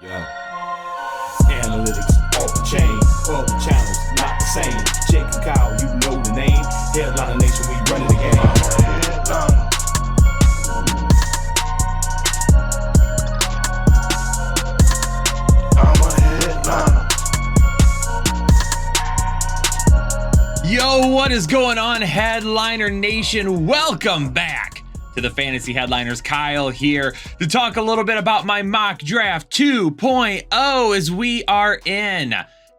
Yeah. Analytics off the chain, other channels not the same. Jake and Kyle, you know the name. Headliner Nation, we running the game. I'm a headliner. Yo, what is going on, Headliner Nation? Welcome back to the Fantasy Headliners. Kyle here to talk a little bit about my mock draft 2.0 as we are in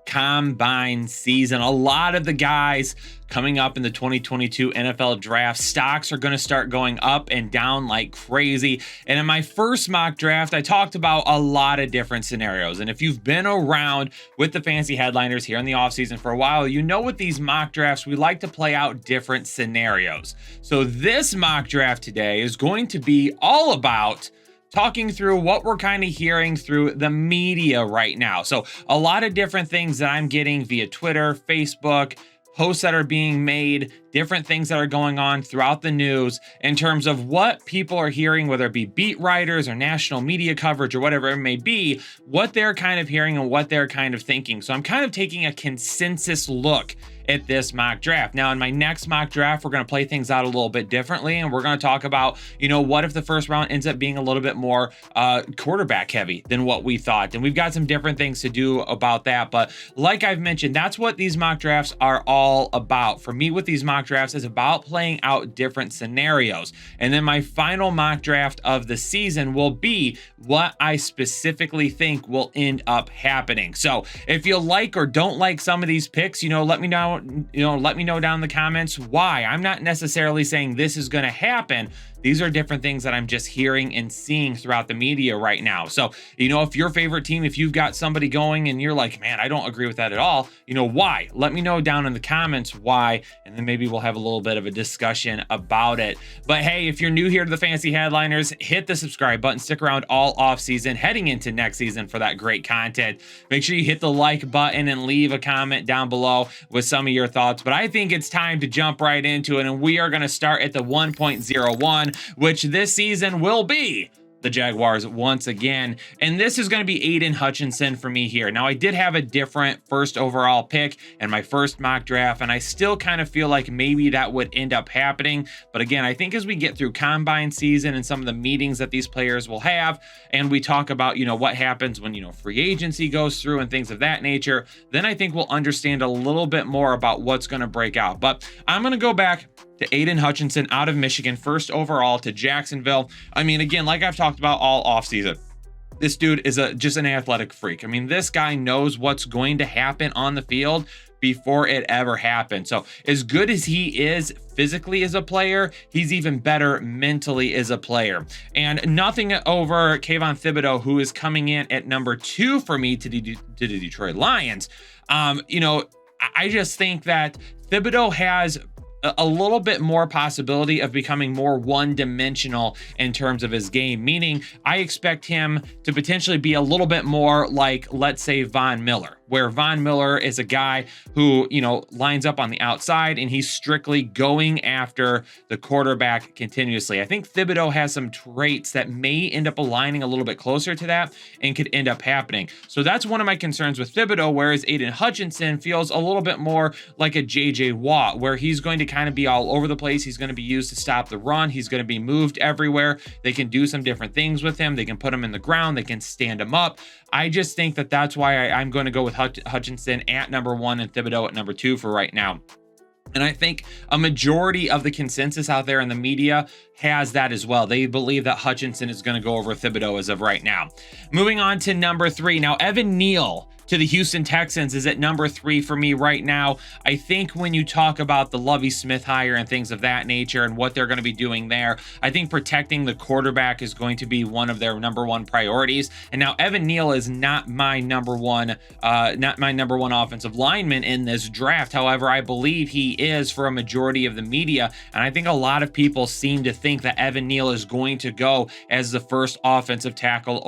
combine season. A lot of the guys coming up in the 2022 NFL draft, stocks are going to start going up and down like crazy. And in my first mock draft, I talked about a lot of different scenarios. And if you've been around with the Fantasy Headliners here in the offseason for a while, you know with these mock drafts, we like to play out different scenarios. So this mock draft today is going to be all about talking through what we're kind of hearing through the media right now. So a lot of different things that I'm getting via Twitter, Facebook, posts that are being made, different things that are going on throughout the news in terms of what people are hearing, whether it be beat writers or national media coverage or whatever it may be, what they're kind of hearing and what they're kind of thinking. So I'm kind of taking a consensus look at this mock draft. Now, in my next mock draft, we're going to play things out a little bit differently, and we're going to talk about, what if the first round ends up being a little bit more quarterback heavy than what we thought. And we've got some different things to do about that. But like I've mentioned, that's what these mock drafts are all about. For me, with these mock drafts, is about playing out different scenarios. And then my final mock draft of the season will be what I specifically think will end up happening. So if you like or don't like some of these picks, let me know. Let me know down in the comments why. I'm not necessarily saying this is going to happen. These are different things that I'm just hearing and seeing throughout the media right now. So, if your favorite team, if you've got somebody going and you're like, man, I don't agree with that at all, why? Let me know down in the comments why, and then maybe we'll have a little bit of a discussion about it. But hey, if you're new here to the Fantasy Headliners, hit the subscribe button. Stick around all off season, heading into next season for that great content. Make sure you hit the like button and leave a comment down below with some of your thoughts. But I think it's time to jump right into it, and we are going to start at the 1.01, which this season will be the Jaguars once again. And this is going to be Aiden Hutchinson for me here. Now, I did have a different first overall pick in my first mock draft, and I still kind of feel like maybe that would end up happening. But again, I think as we get through combine season and some of the meetings that these players will have, and we talk about, what happens when, free agency goes through and things of that nature, then I think we'll understand a little bit more about what's going to break out. But I'm going to go back to Aiden Hutchinson out of Michigan, first overall to Jacksonville. I mean, again, like I've talked about all offseason, this dude is just an athletic freak. I mean, this guy knows what's going to happen on the field before it ever happened. So as good as he is physically as a player, he's even better mentally as a player. And nothing over Kayvon Thibodeau, who is coming in at number 2 for me to the Detroit Lions. I just think that Thibodeau has a little bit more possibility of becoming more one-dimensional in terms of his game, meaning I expect him to potentially be a little bit more like, let's say, Von Miller, where Von Miller is a guy who, lines up on the outside and he's strictly going after the quarterback continuously. I think Thibodeau has some traits that may end up aligning a little bit closer to that and could end up happening. So that's one of my concerns with Thibodeau, whereas Aiden Hutchinson feels a little bit more like a JJ Watt, where he's going to kind of be all over the place. He's going to be used to stop the run. He's going to be moved everywhere. They can do some different things with him. They can put him in the ground. They can stand him up. I just think that that's why I'm going to go with Hutchinson at number 1 and Thibodeau at number 2 for right now. And I think a majority of the consensus out there in the media has that as well. They believe that Hutchinson is going to go over Thibodeau as of right now. Moving on to number 3. Now, Evan Neal to the Houston Texans is at number 3 for me right now. I think when you talk about the Lovie Smith hire and things of that nature and what they're going to be doing there, I think protecting the quarterback is going to be one of their number 1 priorities. And now Evan Neal is not my number one offensive lineman in this draft. However, I believe he is for a majority of the media. And I think a lot of people seem to think that Evan Neal is going to go as the first offensive tackle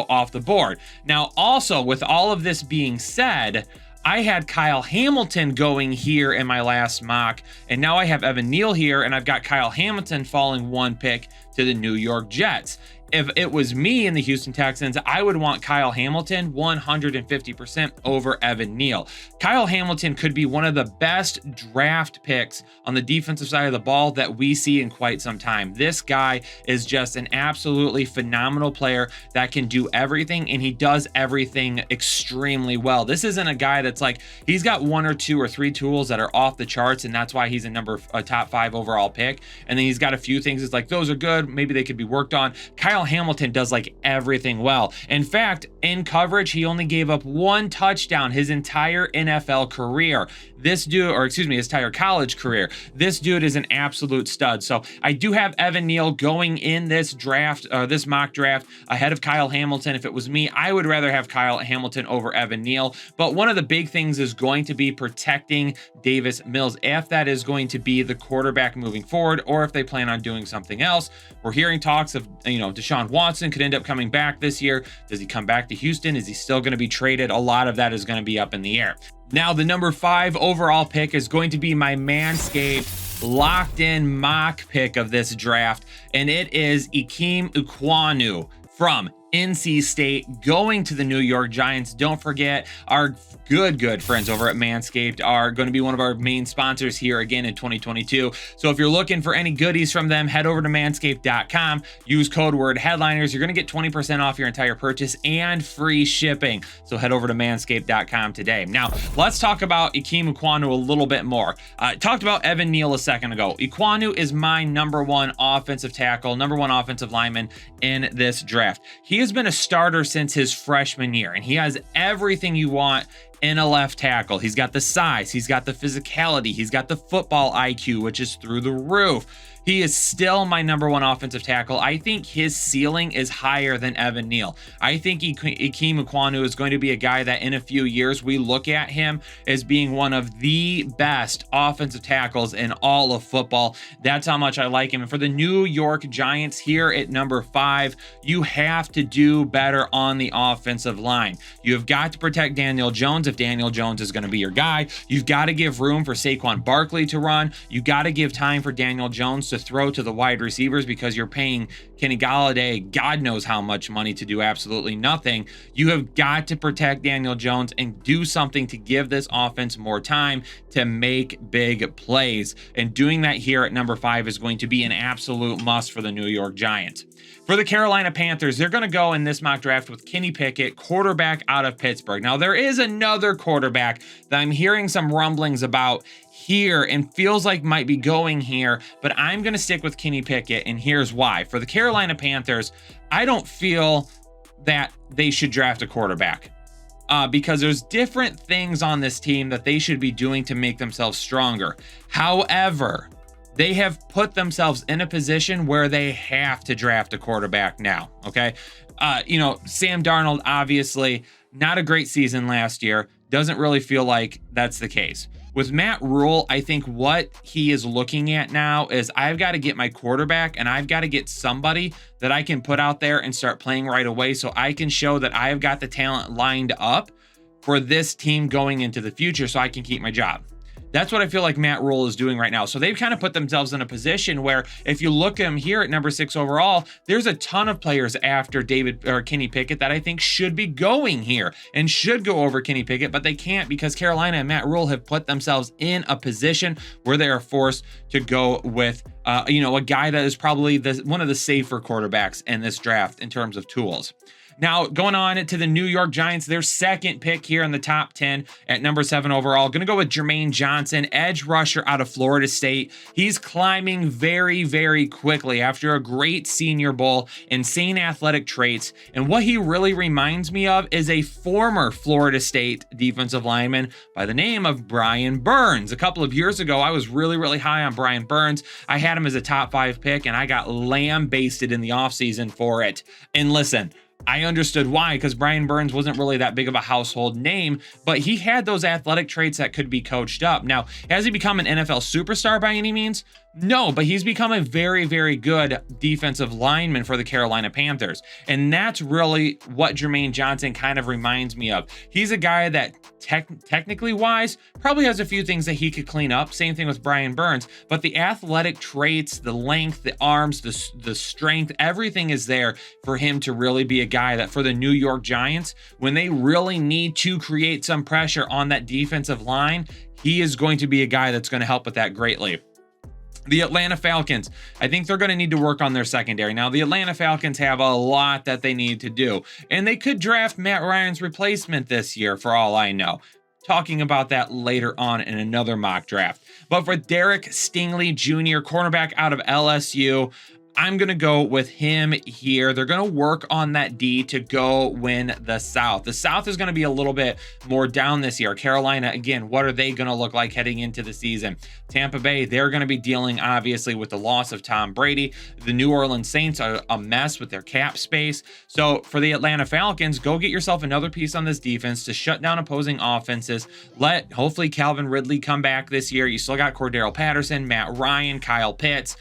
off the board. Now, also with all of this being said, I had Kyle Hamilton going here in my last mock, and now I have Evan Neal here, and I've got Kyle Hamilton falling 1 pick to the New York Jets. If it was me in the Houston Texans, I would want Kyle Hamilton 150% over Evan Neal. Kyle Hamilton could be one of the best draft picks on the defensive side of the ball that we see in quite some time. This guy is just an absolutely phenomenal player that can do everything, and he does everything extremely well. This isn't a guy that's like, he's got 1 or 2 or 3 tools that are off the charts, and that's why he's a top 5 overall pick. And then he's got a few things it's like, those are good, maybe they could be worked on. Kyle Hamilton does like everything well. In fact, in coverage, he only gave up 1 touchdown his entire NFL career. This dude, or excuse me, his entire college career. This dude is an absolute stud. So I do have Evan Neal going in this draft, this mock draft, ahead of Kyle Hamilton. If it was me, I would rather have Kyle Hamilton over Evan Neal. But one of the big things is going to be protecting Davis Mills, if that is going to be the quarterback moving forward, or if they plan on doing something else. We're hearing talks of, Deshaun Watson could end up coming back this year. Does he come back to Houston? Is he still going to be traded? A lot of that is going to be up in the air. Now, the number 5 overall pick is going to be my Manscaped locked in mock pick of this draft, and it is Ikem Ekwonu from NC State going to the New York Giants. Don't forget, our good friends over at Manscaped are going to be one of our main sponsors here again in 2022. So if you're looking for any goodies from them, head over to manscaped.com, use code word headliners. You're going to get 20% off your entire purchase and free shipping. So head over to manscaped.com today. Now, let's talk about Ikem Ekwonu a little bit more. Talked about Evan Neal a second ago. Ekwonu is my number 1 offensive tackle, number 1 offensive lineman in this draft. He has been a starter since his freshman year, and he has everything you want in a left tackle. He's got the size, he's got the physicality, he's got the football IQ, which is through the roof. He is still my number 1 offensive tackle. I think his ceiling is higher than Evan Neal. I think Ikem Ekwonu is going to be a guy that in a few years we look at him as being one of the best offensive tackles in all of football. That's how much I like him. And for the New York Giants here at number 5, you have to do better on the offensive line. You have got to protect Daniel Jones if Daniel Jones is going to be your guy. You've got to give room for Saquon Barkley to run. You got to give time for Daniel Jones to throw to the wide receivers, because you're paying Kenny Golladay God knows how much money to do absolutely nothing. You have got to protect Daniel Jones and do something to give this offense more time to make big plays. And doing that here at number 5 is going to be an absolute must for the New York Giants. For the Carolina Panthers, they're going to go in this mock draft with Kenny Pickett, quarterback out of Pittsburgh. Now, there is another quarterback that I'm hearing some rumblings about here and feels like might be going here, but I'm going to stick with Kenny Pickett, and here's why. For the Carolina Panthers, I don't feel that they should draft a quarterback. Because there's different things on this team that they should be doing to make themselves stronger. However, they have put themselves in a position where they have to draft a quarterback now, okay? Sam Darnold, obviously, not a great season last year. Doesn't really feel like that's the case. With Matt Rule, I think what he is looking at now is I've got to get my quarterback, and I've got to get somebody that I can put out there and start playing right away, so I can show that I've got the talent lined up for this team going into the future so I can keep my job. That's what I feel like Matt Rule is doing right now. So they've kind of put themselves in a position where if you look at them here at number 6 overall, there's a ton of players after Kenny Pickett that I think should be going here and should go over Kenny Pickett, but they can't because Carolina and Matt Rule have put themselves in a position where they are forced to go with a guy that is probably one of the safer quarterbacks in this draft in terms of tools. Now, going on to the New York Giants, their second pick here in the top 10 at number 7 overall. Going to go with Jermaine Johnson, edge rusher out of Florida State. He's climbing very, very quickly after a great Senior Bowl, insane athletic traits. And what he really reminds me of is a former Florida State defensive lineman by the name of Brian Burns. A couple of years ago, I was really, really high on Brian Burns. I had him as a top 5 pick, and I got lambasted in the offseason for it. And listen, I understood why, because Brian Burns wasn't really that big of a household name, but he had those athletic traits that could be coached up. Now, has he become an NFL superstar by any means? No, but he's become a very, very good defensive lineman for the Carolina Panthers. And that's really what Jermaine Johnson kind of reminds me of. He's a guy that technically wise probably has a few things that he could clean up. Same thing with Brian Burns, but the athletic traits, the length, the arms, the strength, everything is there for him to really be a guy that for the New York Giants, when they really need to create some pressure on that defensive line, he is going to be a guy that's going to help with that greatly. The Atlanta Falcons, I think they're going to need to work on their secondary. Now, the Atlanta Falcons have a lot that they need to do, and they could draft Matt Ryan's replacement this year for all I know. Talking about that later on in another mock draft. But for Derek Stingley Jr., cornerback out of LSU, I'm going to go with him here. They're going to work on that D to go win the South. The South is going to be a little bit more down this year. Carolina, again, what are they going to look like heading into the season? Tampa Bay, they're going to be dealing, obviously, with the loss of Tom Brady. The New Orleans Saints are a mess with their cap space. So for the Atlanta Falcons, go get yourself another piece on this defense to shut down opposing offenses. Let, hopefully, Calvin Ridley come back this year. You still got Cordero Patterson, Matt Ryan, Kyle Pitts.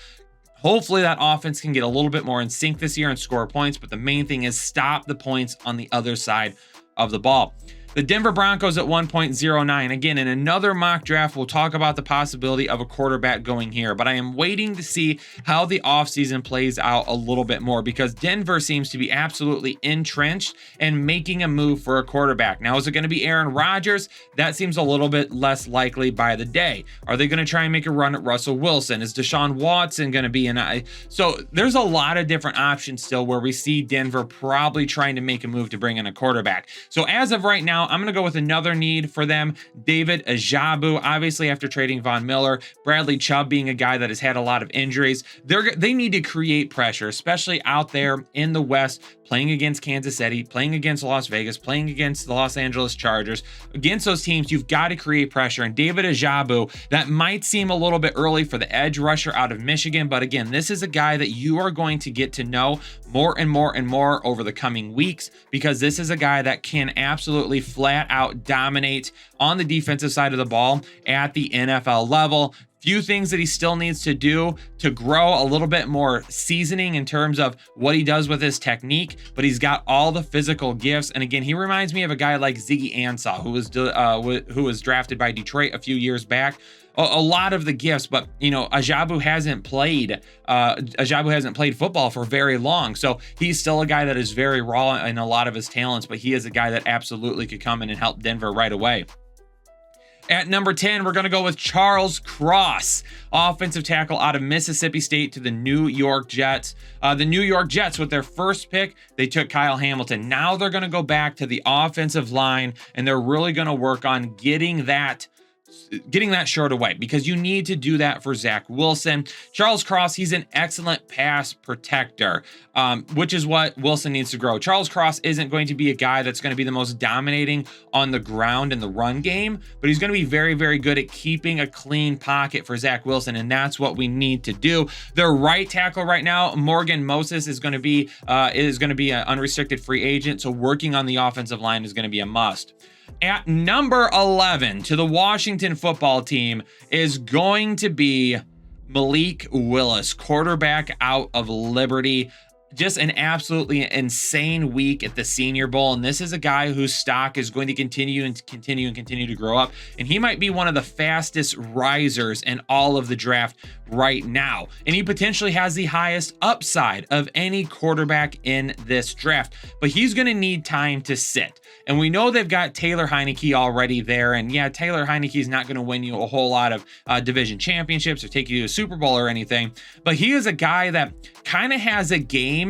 Hopefully that offense can get a little bit more in sync this year and score points, but the main thing is stop the points on the other side of the ball. The Denver Broncos at 1.09. Again, in another mock draft, we'll talk about the possibility of a quarterback going here, but I am waiting to see how the offseason plays out a little bit more because Denver seems to be absolutely entrenched and making a move for a quarterback. Now, is it going to be Aaron Rodgers? That seems a little bit less likely by the day. Are they going to try and make a run at Russell Wilson? Is Deshaun Watson going to be an... So there's a lot of different options still where we see Denver probably trying to make a move to bring in a quarterback. So as of right now, I'm going to go with another need for them. David Ajabu, obviously after trading Von Miller, Bradley Chubb being a guy that has had a lot of injuries. They need to create pressure, especially out there in the West, playing against Kansas City, playing against Las Vegas, playing against the Los Angeles Chargers. Against those teams, you've got to create pressure. And David Ajabu, that might seem a little bit early for the edge rusher out of Michigan, but again, this is a guy that you are going to get to know more and more and more over the coming weeks because this is a guy that can absolutely flat out dominate on the defensive side of the ball at the NFL level. Few things that he still needs to do to grow a little bit more seasoning in terms of what he does with his technique, but he's got all the physical gifts. And again, he reminds me of a guy like Ziggy Ansah, who was drafted by Detroit a few years back. A lot of the gifts, but Ajabu hasn't played football for very long, so he's still a guy that is very raw in a lot of his talents, but he is a guy that absolutely could come in and help Denver right away. At number 10, we're going to go with Charles Cross, offensive tackle out of Mississippi State to the New York Jets. The New York Jets, with their first pick, they took Kyle Hamilton. Now they're going to go back to the offensive line, and they're really going to work on getting that short away because you need to do that for Zach Wilson. Charles Cross, he's an excellent pass protector, which is what Wilson needs to grow. Charles Cross isn't going to be a guy that's going to be the most dominating on the ground in the run game, but he's going to be very, very good at keeping a clean pocket for Zach Wilson, and that's what we need to do. Their right tackle right now, Morgan Moses, is going to be an unrestricted free agent, so working on the offensive line is going to be a must. At number 11 to the Washington football team is going to be Malik Willis, quarterback out of Liberty. Just an absolutely insane week at the Senior Bowl. And this is a guy whose stock is going to continue to grow up. And he might be one of the fastest risers in all of the draft right now. And he potentially has the highest upside of any quarterback in this draft. But he's going to need time to sit. And we know they've got Taylor Heineke already there. And yeah, Taylor Heineke is not going to win you a whole lot of division championships or take you to a Super Bowl or anything. But he is a guy that kind of has a game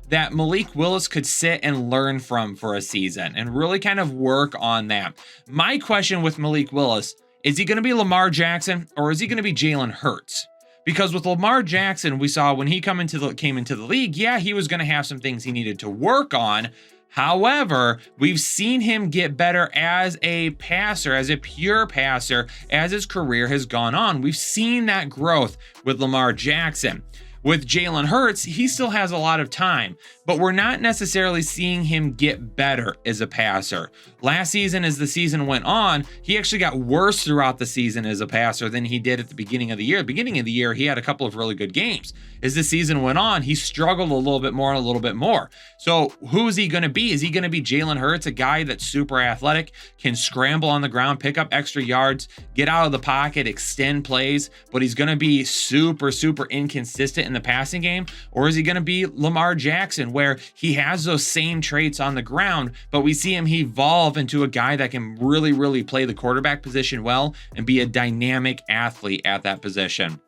that Malik Willis could sit and learn from for a season and really kind of work on that. My question with Malik Willis, is he going to be Lamar Jackson or is he going to be Jalen Hurts? Because with Lamar Jackson, we saw when he came into the league, yeah, he was going to have some things he needed to work on. However, we've seen him get better as a passer, as a pure passer, as his career has gone on. We've seen that growth with Lamar Jackson. With Jalen Hurts, he still has a lot of time, but we're not necessarily seeing him get better as a passer. Last season, as the season went on, he actually got worse throughout the season as a passer than he did at the beginning of the year. At the beginning of the year, he had a couple of really good games. As the season went on, he struggled a little bit more and a little bit more. So who is he going to be? Is he going to be Jalen Hurts, a guy that's super athletic, can scramble on the ground, pick up extra yards, get out of the pocket, extend plays, but he's going to be super, super inconsistent in the passing game? Or is he going to be Lamar Jackson, where he has those same traits on the ground, but we see him evolve into a guy that can really, really play the quarterback position well and be a dynamic athlete at that position?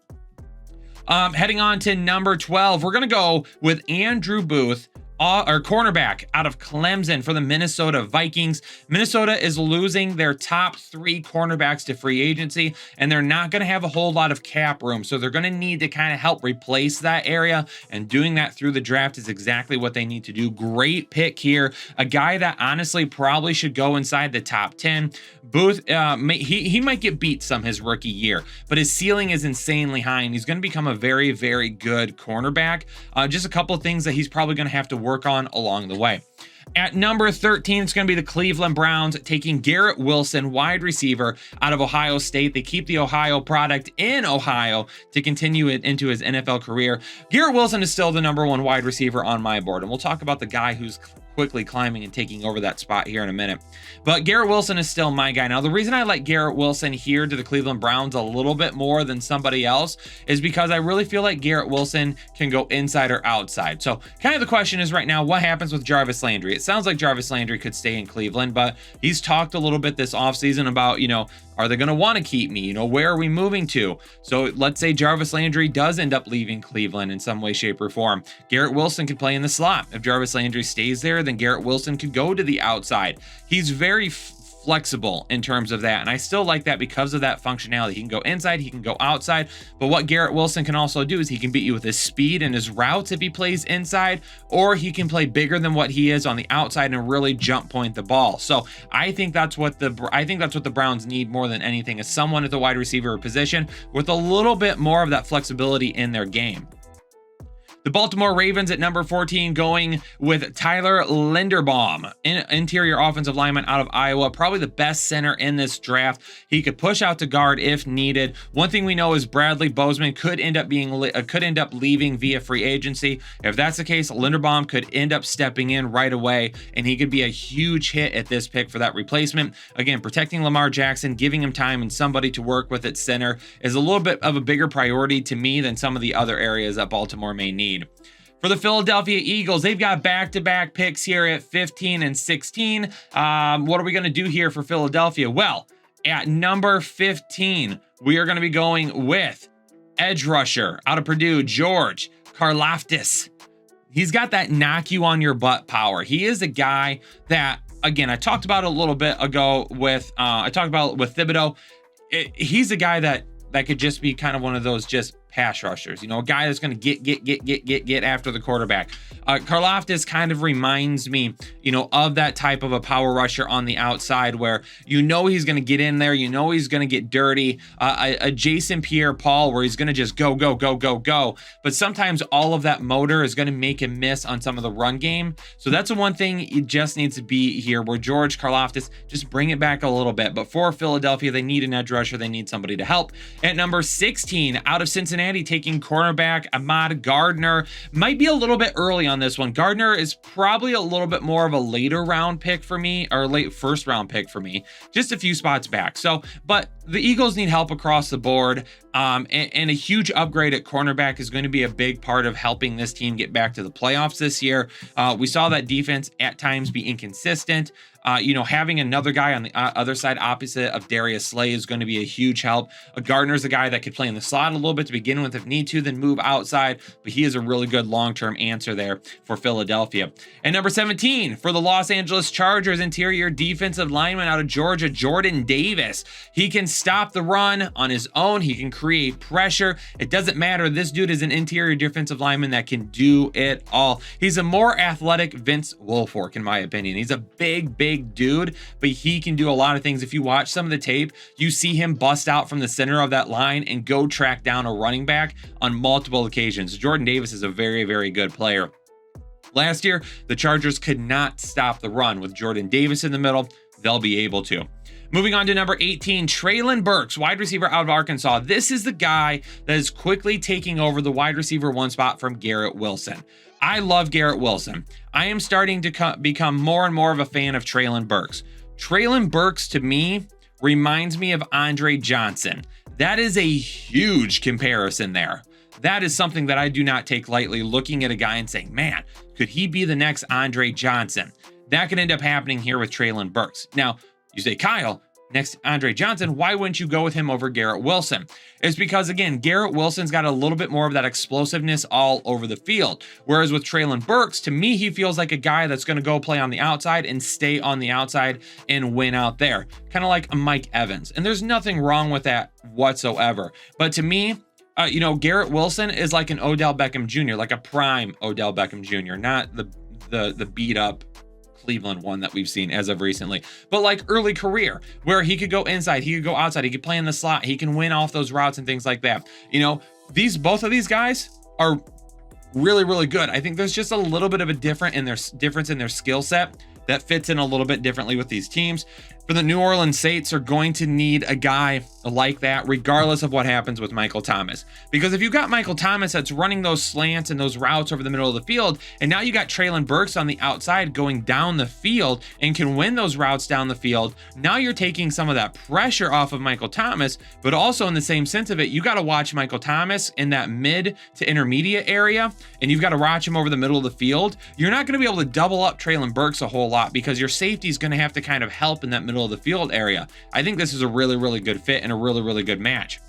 Heading on to number 12, we're going to go with Andrew Booth, or cornerback out of Clemson for the Minnesota Vikings. Minnesota is losing their top 3 cornerbacks to free agency, and they're not going to have a whole lot of cap room. So they're going to need to kind of help replace that area, and doing that through the draft is exactly what they need to do. Great pick here. A guy that honestly probably should go inside the top 10. Booth, he might get beat some his rookie year, but his ceiling is insanely high, and he's going to become a very, very good cornerback. Just a couple of things that he's probably going to have to work on along the way. At number 13, it's going to be the Cleveland Browns taking Garrett Wilson, wide receiver out of Ohio State. They keep the Ohio product in Ohio to continue it into his NFL career. Garrett Wilson is still the number 1 wide receiver on my board, and we'll talk about the guy who's quickly climbing and taking over that spot here in a minute. But Garrett Wilson is still my guy. Now, the reason I like Garrett Wilson here to the Cleveland Browns a little bit more than somebody else is because I really feel like Garrett Wilson can go inside or outside. So kind of the question is right now, what happens with Jarvis Landry? It sounds like Jarvis Landry could stay in Cleveland, but he's talked a little bit this offseason about, are they going to want to keep me? Where are we moving to? So let's say Jarvis Landry does end up leaving Cleveland in some way, shape, or form. Garrett Wilson could play in the slot. If Jarvis Landry stays there, then Garrett Wilson could go to the outside. He's very flexible in terms of that, and I still like that because of that functionality. He can go inside, he can go outside, but what Garrett Wilson can also do is he can beat you with his speed and his routes if he plays inside, or he can play bigger than what he is on the outside and really jump point the ball. So I think that's what the Browns need more than anything, is someone at the wide receiver position with a little bit more of that flexibility in their game. The Baltimore Ravens at number 14 going with Tyler Linderbaum, interior offensive lineman out of Iowa, probably the best center in this draft. He could push out to guard if needed. One thing we know is Bradley Bozeman could end up leaving via free agency. If that's the case, Linderbaum could end up stepping in right away, and he could be a huge hit at this pick for that replacement. Again, protecting Lamar Jackson, giving him time and somebody to work with at center is a little bit of a bigger priority to me than some of the other areas that Baltimore may need. For the Philadelphia Eagles, they've got back-to-back picks here at 15 and 16. What are we going to do here for Philadelphia? Well, at number 15, we are going to be going with edge rusher out of Purdue, George Karlaftis. He's got that knock you on your butt power. He is a guy that, again, I talked about a little bit ago with Thibodeau. He's a guy that could just be kind of one of those just pass rushers, a guy that's going to get after the quarterback. Karlaftis kind of reminds me, of that type of a power rusher on the outside where he's going to get in there, he's going to get dirty. A Jason Pierre-Paul where he's going to just go. But sometimes all of that motor is going to make him miss on some of the run game. So that's the one thing it just needs to be here where George Karlaftis, just bring it back a little bit. But for Philadelphia, they need an edge rusher. They need somebody to help. At number 16, out of Cincinnati, taking cornerback Ahmad Gardner. Might be a little bit early on this one. Gardner is probably a little bit more of a later round pick for me, or late first round pick for me, just a few spots back. So, but the Eagles need help across the board, and a huge upgrade at cornerback is going to be a big part of helping this team get back to the playoffs this year. We saw that defense at times be inconsistent. Having another guy on the other side opposite of Darius Slay is going to be a huge help. Gardner's a guy that could play in the slot a little bit to begin with if need to, then move outside, but he is a really good long-term answer there for Philadelphia. And number 17, for the Los Angeles Chargers, interior defensive lineman out of Georgia, Jordan Davis. He can stop the run on his own. He can create pressure. It doesn't matter. This dude is an interior defensive lineman that can do it all. He's a more athletic Vince Wilfork, in my opinion. He's a big big dude, but he can do a lot of things. If you watch some of the tape, you see him bust out from the center of that line and go track down a running back on multiple occasions. Jordan Davis is a very, very good player. Last year, the Chargers could not stop the run. With Jordan Davis in the middle, they'll be able to. Moving on to number 18, Treylon Burks, wide receiver out of Arkansas. This is the guy that is quickly taking over the wide receiver 1 spot from Garrett Wilson. I love Garrett Wilson. I am starting to become more and more of a fan of Treylon Burks. Treylon Burks, to me, reminds me of Andre Johnson. That is a huge comparison there. That is something that I do not take lightly, looking at a guy and saying, man, could he be the next Andre Johnson? That could end up happening here with Treylon Burks. Now, you say, Kyle, next Andre Johnson, why wouldn't you go with him over Garrett Wilson? It's because, again, Garrett Wilson's got a little bit more of that explosiveness all over the field. Whereas with Treylon Burks, to me, he feels like a guy that's going to go play on the outside and stay on the outside and win out there. Kind of like a Mike Evans. And there's nothing wrong with that whatsoever. But to me, Garrett Wilson is like an Odell Beckham Jr., like a prime Odell Beckham Jr., not the beat up Cleveland one that we've seen as of recently, but like early career where he could go inside, he could go outside, he could play in the slot, he can win off those routes and things like that. Both of these guys are really, really good. I think there's just a little bit of a difference in their skill set that fits in a little bit differently with these teams. For the New Orleans Saints are going to need a guy like that, regardless of what happens with Michael Thomas. Because if you got Michael Thomas that's running those slants and those routes over the middle of the field, and now you got Treylon Burks on the outside going down the field and can win those routes down the field, now you're taking some of that pressure off of Michael Thomas, but also in the same sense of it, you got to watch Michael Thomas in that mid to intermediate area, and you've got to watch him over the middle of the field. You're not going to be able to double up Treylon Burks a whole lot because your safety is going to have to kind of help in that middle of the field area. I think this is a really, really good fit and a really, really good match.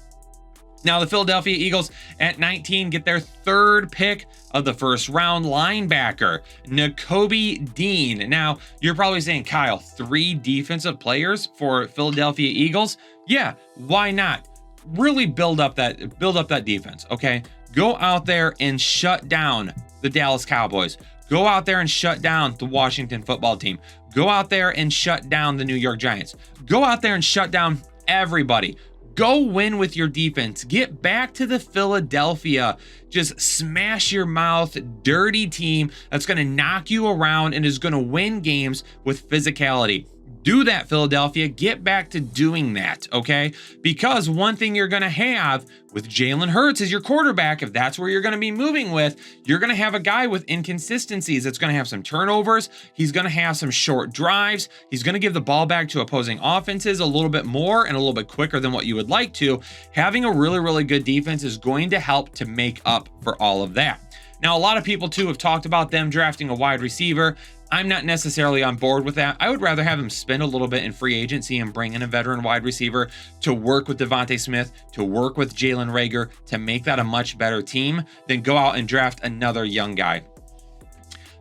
Now, the Philadelphia Eagles at 19 get their 3rd pick of the 1st round, linebacker Nakobe Dean. Now, you're probably saying, Kyle, 3 defensive players for Philadelphia Eagles? Yeah, why not? Really build up that defense, okay? Go out there and shut down the Dallas Cowboys. Go out there and shut down the Washington football team. Go out there and shut down the New York Giants. Go out there and shut down everybody. Go win with your defense. Get back to the Philadelphia, just smash your mouth, dirty team that's going to knock you around and is going to win games with physicality. Do that, Philadelphia. Get back to doing that, okay? Because one thing you're going to have with Jalen Hurts as your quarterback, if that's where you're going to be moving with, you're going to have a guy with inconsistencies. It's going to have some turnovers. He's going to have some short drives. He's going to give the ball back to opposing offenses a little bit more and a little bit quicker than what you would like to. Having a really, really good defense is going to help to make up for all of that. Now, a lot of people, too, have talked about them drafting a wide receiver. I'm not necessarily on board with that. I would rather have him spend a little bit in free agency and bring in a veteran wide receiver to work with Devontae Smith, to work with Jalen Reagor, to make that a much better team than go out and draft another young guy.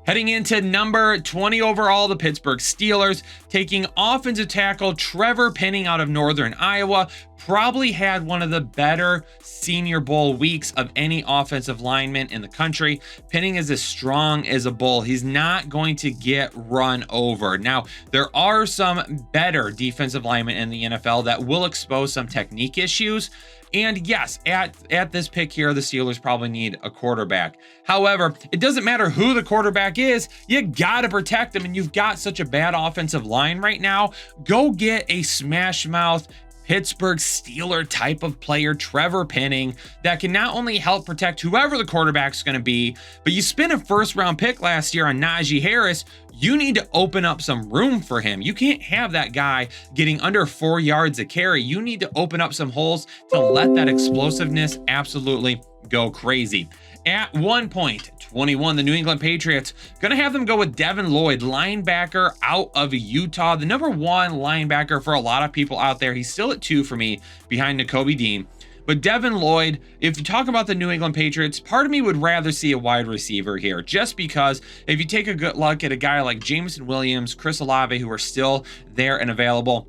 Heading into number 20 overall, the Pittsburgh Steelers taking offensive tackle Trevor Penning out of Northern Iowa. Probably had one of the better Senior Bowl weeks of any offensive lineman in the country. Penning is as strong as a bull. He's not going to get run over. Now, there are some better defensive linemen in the NFL that will expose some technique issues. And yes, at this pick here, the Steelers probably need a quarterback. However, it doesn't matter who the quarterback is, you got to protect them, and you've got such a bad offensive line right now. Go get a smash mouth Pittsburgh Steeler type of player, Trevor Penning, that can not only help protect whoever the quarterback's going to be, but you spent a 1st round pick last year on Najee Harris. You need to open up some room for him. You can't have that guy getting under 4 yards a carry. You need to open up some holes to let that explosiveness absolutely go crazy. At 1.21, the New England Patriots going to have them go with Devin Lloyd, linebacker out of Utah, the number 1 linebacker for a lot of people out there. He's still at 2 for me behind Nakobe Dean. But Devin Lloyd, if you talk about the New England Patriots, part of me would rather see a wide receiver here, just because if you take a good look at a guy like Jameson Williams, Chris Olave, who are still there and available,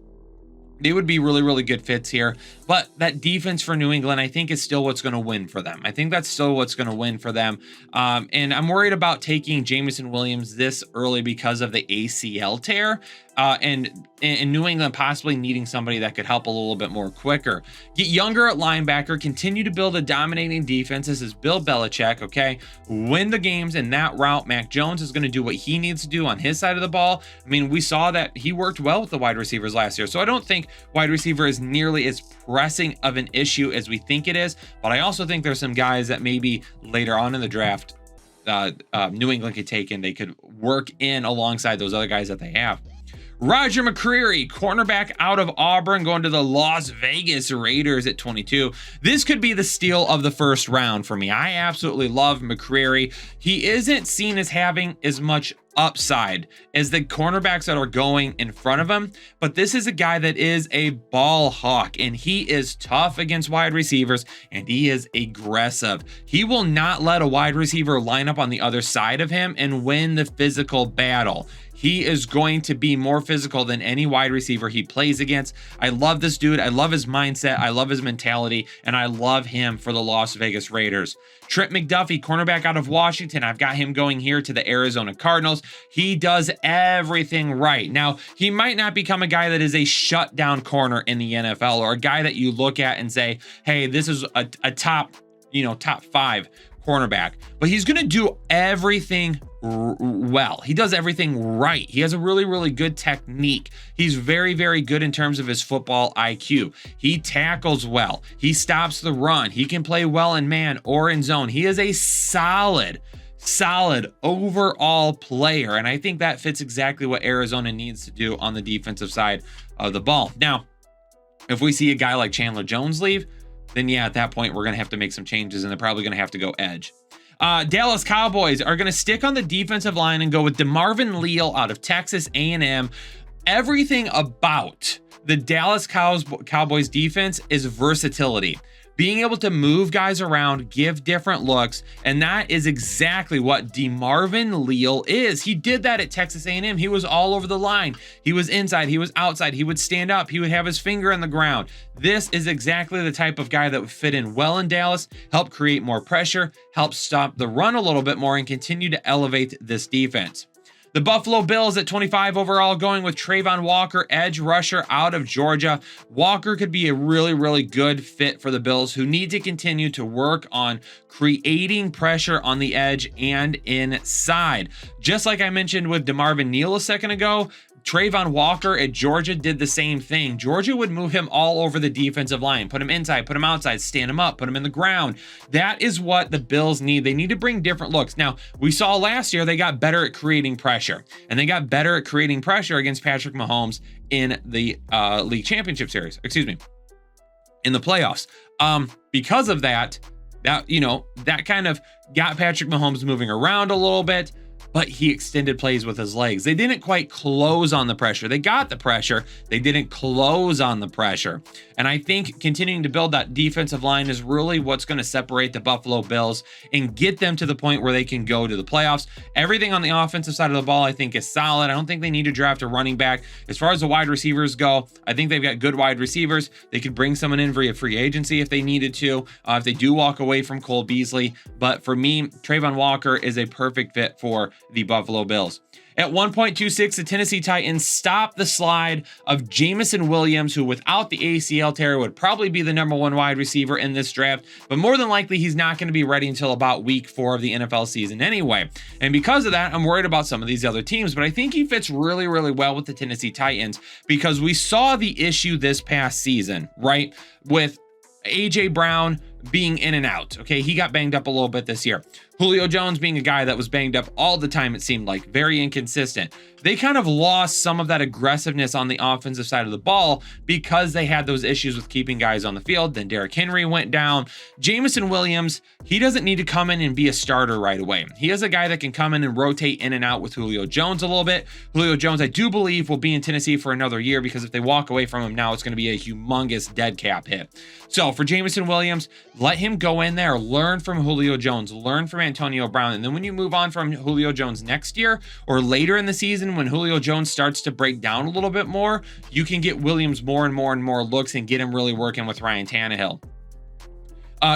They would be really, really good fits here. But that defense for New England, I think, is still what's going to win for them. I think that's still what's going to win for them. And I'm worried about taking Jameson Williams this early because of the ACL tear. And New England possibly needing somebody that could help a little bit more quicker. Get younger at linebacker, continue to build a dominating defense. This is Bill Belichick, okay? Win the games in that route. Mac Jones is going to do what he needs to do on his side of the ball. I mean, we saw that he worked well with the wide receivers last year. So I don't think wide receiver is nearly as pressing of an issue as we think it is. But I also think there's some guys that maybe later on in the draft, New England could take and they could work in alongside those other guys that they have. Roger McCreary, cornerback out of Auburn, going to the Las Vegas Raiders at 22. This could be the steal of the first round for me. I absolutely love McCreary. He isn't seen as having as much upside as the cornerbacks that are going in front of him, but this is a guy that is a ball hawk, and he is tough against wide receivers, and he is aggressive. He will not let a wide receiver line up on the other side of him and win the physical battle. He is going to be more physical than any wide receiver he plays against. I love this dude. I love his mindset. I love his mentality, and I love him for the Las Vegas Raiders. Trent McDuffie, cornerback out of Washington. I've got him going here to the Arizona Cardinals. He does everything right. Now, he might not become a guy that is a shutdown corner in the NFL or a guy that you look at and say, hey, this is a top 5 cornerback, but he's going to do everything well. He does everything right. He has a really, really good technique. He's very, very good in terms of his football IQ. He tackles well. He stops the run. He can play well in man or in zone. He is a solid overall player. And I think that fits exactly what Arizona needs to do on the defensive side of the ball. Now, if we see a guy like Chandler Jones leave, then yeah, at that point, we're going to have to make some changes, and they're probably going to have to go edge. Dallas Cowboys are going to stick on the defensive line and go with DeMarvin Leal out of Texas A&M. Everything about the Dallas Cowboys defense is versatility. Being able to move guys around, give different looks, and that is exactly what DeMarvin Leal is. He did that at Texas A&M. He was all over the line. He was inside. He was outside. He would stand up. He would have his finger on the ground. This is exactly the type of guy that would fit in well in Dallas, help create more pressure, help stop the run a little bit more, and continue to elevate this defense. The Buffalo Bills at 25 overall, going with Trayvon Walker, edge rusher out of Georgia. Walker could be a really, really good fit for the Bills, who need to continue to work on creating pressure on the edge and inside. Just like I mentioned with DeMarvin Leal a second ago, Trayvon Walker at Georgia did the same thing. Georgia would move him all over the defensive line, put him inside, put him outside, stand him up, put him in the ground. That is what the Bills need. They need to bring different looks. Now, we saw last year they got better at creating pressure, and they got better at creating pressure against Patrick Mahomes in the league championship series, in the playoffs. Because of that kind of got Patrick Mahomes moving around a little bit, but he extended plays with his legs. They didn't quite close on the pressure. They got the pressure. They didn't close on the pressure. And I think continuing to build that defensive line is really what's going to separate the Buffalo Bills and get them to the point where they can go to the playoffs. Everything on the offensive side of the ball, I think, is solid. I don't think they need to draft a running back. As far as the wide receivers go, I think they've got good wide receivers. They could bring someone in via free agency if they needed to, if they do walk away from Cole Beasley. But for me, Trayvon Walker is a perfect fit for the Buffalo Bills. At 1.26, the Tennessee Titans stop the slide of Jameson Williams, who without the ACL tear would probably be the number 1 wide receiver in this draft, but more than likely he's not going to be ready until about week 4 of the NFL season anyway. And because of that, I'm worried about some of these other teams, but I think he fits really, really well with the Tennessee Titans because we saw the issue this past season, right? With AJ Brown being in and out. Okay, he got banged up a little bit this year. Julio Jones being a guy that was banged up all the time, it seemed like, very inconsistent. They kind of lost some of that aggressiveness on the offensive side of the ball because they had those issues with keeping guys on the field. Then Derrick Henry went down. Jameson Williams, he doesn't need to come in and be a starter right away. He is a guy that can come in and rotate in and out with Julio Jones a little bit. Julio Jones, I do believe, will be in Tennessee for another year because if they walk away from him now, it's going to be a humongous dead cap hit. So for Jameson Williams, let him go in there, learn from Julio Jones, learn from Antonio Brown. And then when you move on from Julio Jones next year or later in the season, when Julio Jones starts to break down a little bit more, you can get Williams more and more looks and get him really working with Ryan Tannehill.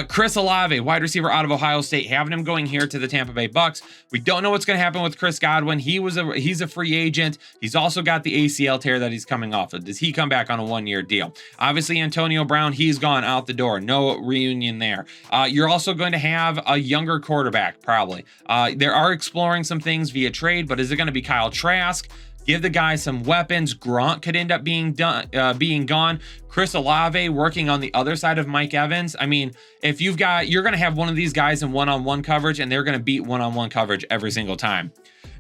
Chris Olave, wide receiver out of Ohio State, having him going here to the Tampa Bay Bucks. We don't know what's going to happen with Chris Godwin. He's a free agent. He's also got the ACL tear that he's coming off of. Does he come back on a 1-year deal? Obviously, Antonio Brown, he's gone out the door. No reunion there. You're also going to have a younger quarterback, probably. They are exploring some things via trade, but is it going to be Kyle Trask? Give the guy some weapons. Gronk could end up being gone. Chris Olave working on the other side of Mike Evans. I mean, if you're going to have one of these guys in one-on-one coverage, and they're going to beat one-on-one coverage every single time.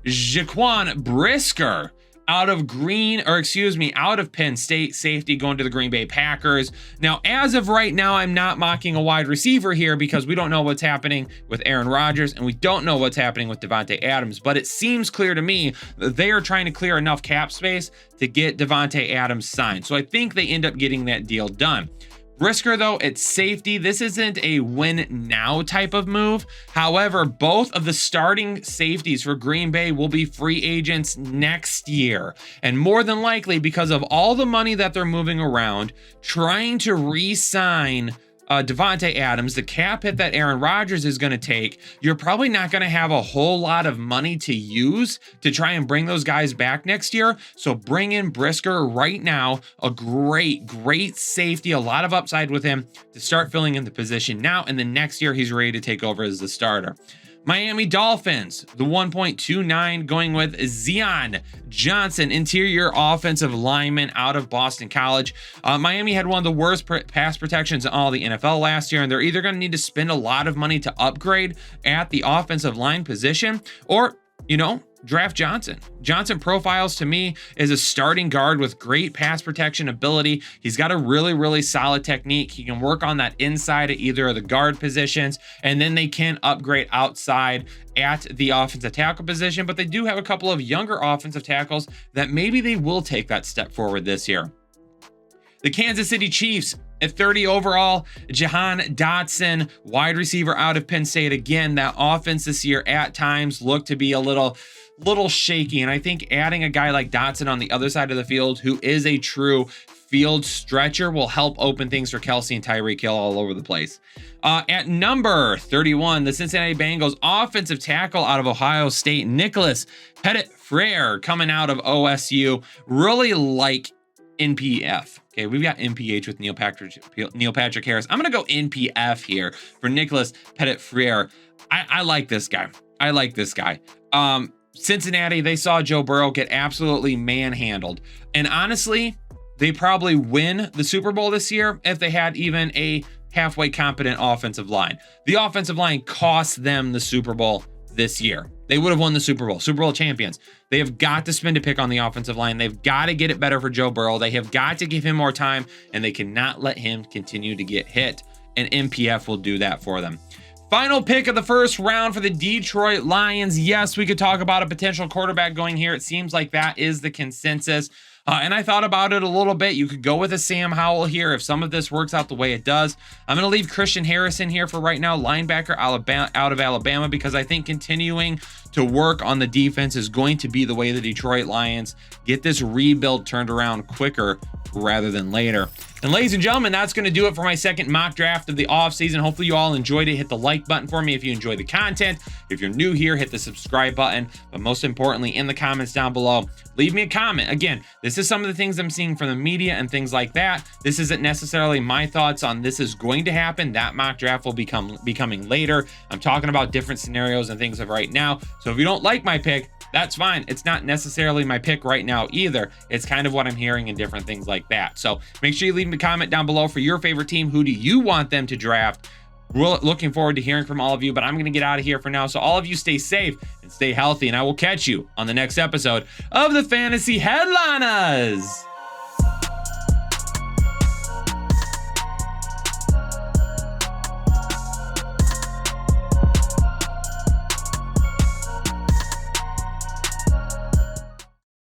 Jaquan Brisker out of Penn State safety going to the Green Bay Packers. Now, as of right now, I'm not mocking a wide receiver here because we don't know what's happening with Aaron Rodgers and we don't know what's happening with Davante Adams, but it seems clear to me that they are trying to clear enough cap space to get Davante Adams signed. So I think they end up getting that deal done. Brisker, though, it's safety. This isn't a win now type of move. However, both of the starting safeties for Green Bay will be free agents next year. And more than likely, because of all the money that they're moving around, trying to re-sign Davante Adams, the cap hit that Aaron Rodgers is going to take, you're probably not going to have a whole lot of money to use to try and bring those guys back next year. So bring in Brisker right now, a great safety, a lot of upside with him to start filling in the position now. And then next year, he's ready to take over as the starter. Miami Dolphins, the 1.29 going with Zion Johnson, interior offensive lineman out of Boston College. Miami had one of the worst pass protections in all the NFL last year, and they're either going to need to spend a lot of money to upgrade at the offensive line position or, draft Johnson. Johnson profiles to me as a starting guard with great pass protection ability. He's got a really solid technique. He can work on that inside at either of the guard positions, and then they can upgrade outside at the offensive tackle position, but they do have a couple of younger offensive tackles that maybe they will take that step forward this year. The Kansas City Chiefs at 30 overall, Jahan Dotson, wide receiver out of Penn State. Again, that offense this year at times looked to be a little shaky, and I think adding a guy like Dotson on the other side of the field who is a true field stretcher will help open things for Kelsey and Tyreek Hill all over the place. At number 31, the Cincinnati Bengals offensive tackle out of Ohio State, Nicholas Pettit-Frere, coming out of OSU. Really like NPF. Okay, we've got NPH with Neil Patrick Harris. I'm going to go NPF here for Nicholas Pettit-Frere. I like this guy. Cincinnati, they saw Joe Burrow get absolutely manhandled. And honestly, they probably win the Super Bowl this year if they had even a halfway competent offensive line. The offensive line cost them the Super Bowl this year. They would have won the Super Bowl champions. They have got to spend a pick on the offensive line. They've got to get it better for Joe Burrow. They have got to give him more time, and they cannot let him continue to get hit. And MPF will do that for them. Final pick of the first round for the Detroit Lions. Yes, we could talk about a potential quarterback going here. It seems like that is the consensus. And I thought about it a little bit. You could go with a Sam Howell here if some of this works out the way it does. I'm going to leave Christian Harrison here for right now, linebacker out of Alabama, because I think continuing to work on the defense is going to be the way the Detroit Lions get this rebuild turned around quicker rather than later. And ladies and gentlemen, that's going to do it for my second mock draft of the offseason. Hopefully you all enjoyed it. Hit the like button for me if you enjoy the content. If you're new here, hit the subscribe button. But most importantly, in the comments down below, leave me a comment. Again, this is some of the things I'm seeing from the media and things like that. This isn't necessarily my thoughts on this is going to happen. That mock draft will be coming later. I'm talking about different scenarios and things of right now. So if you don't like my pick, that's fine. It's not necessarily my pick right now either. It's kind of what I'm hearing and different things like that. So make sure you leave me a comment down below for your favorite team. Who do you want them to draft? We're looking forward to hearing from all of you, but I'm going to get out of here for now. So all of you stay safe and stay healthy, and I will catch you on the next episode of the Fantasy Headliners.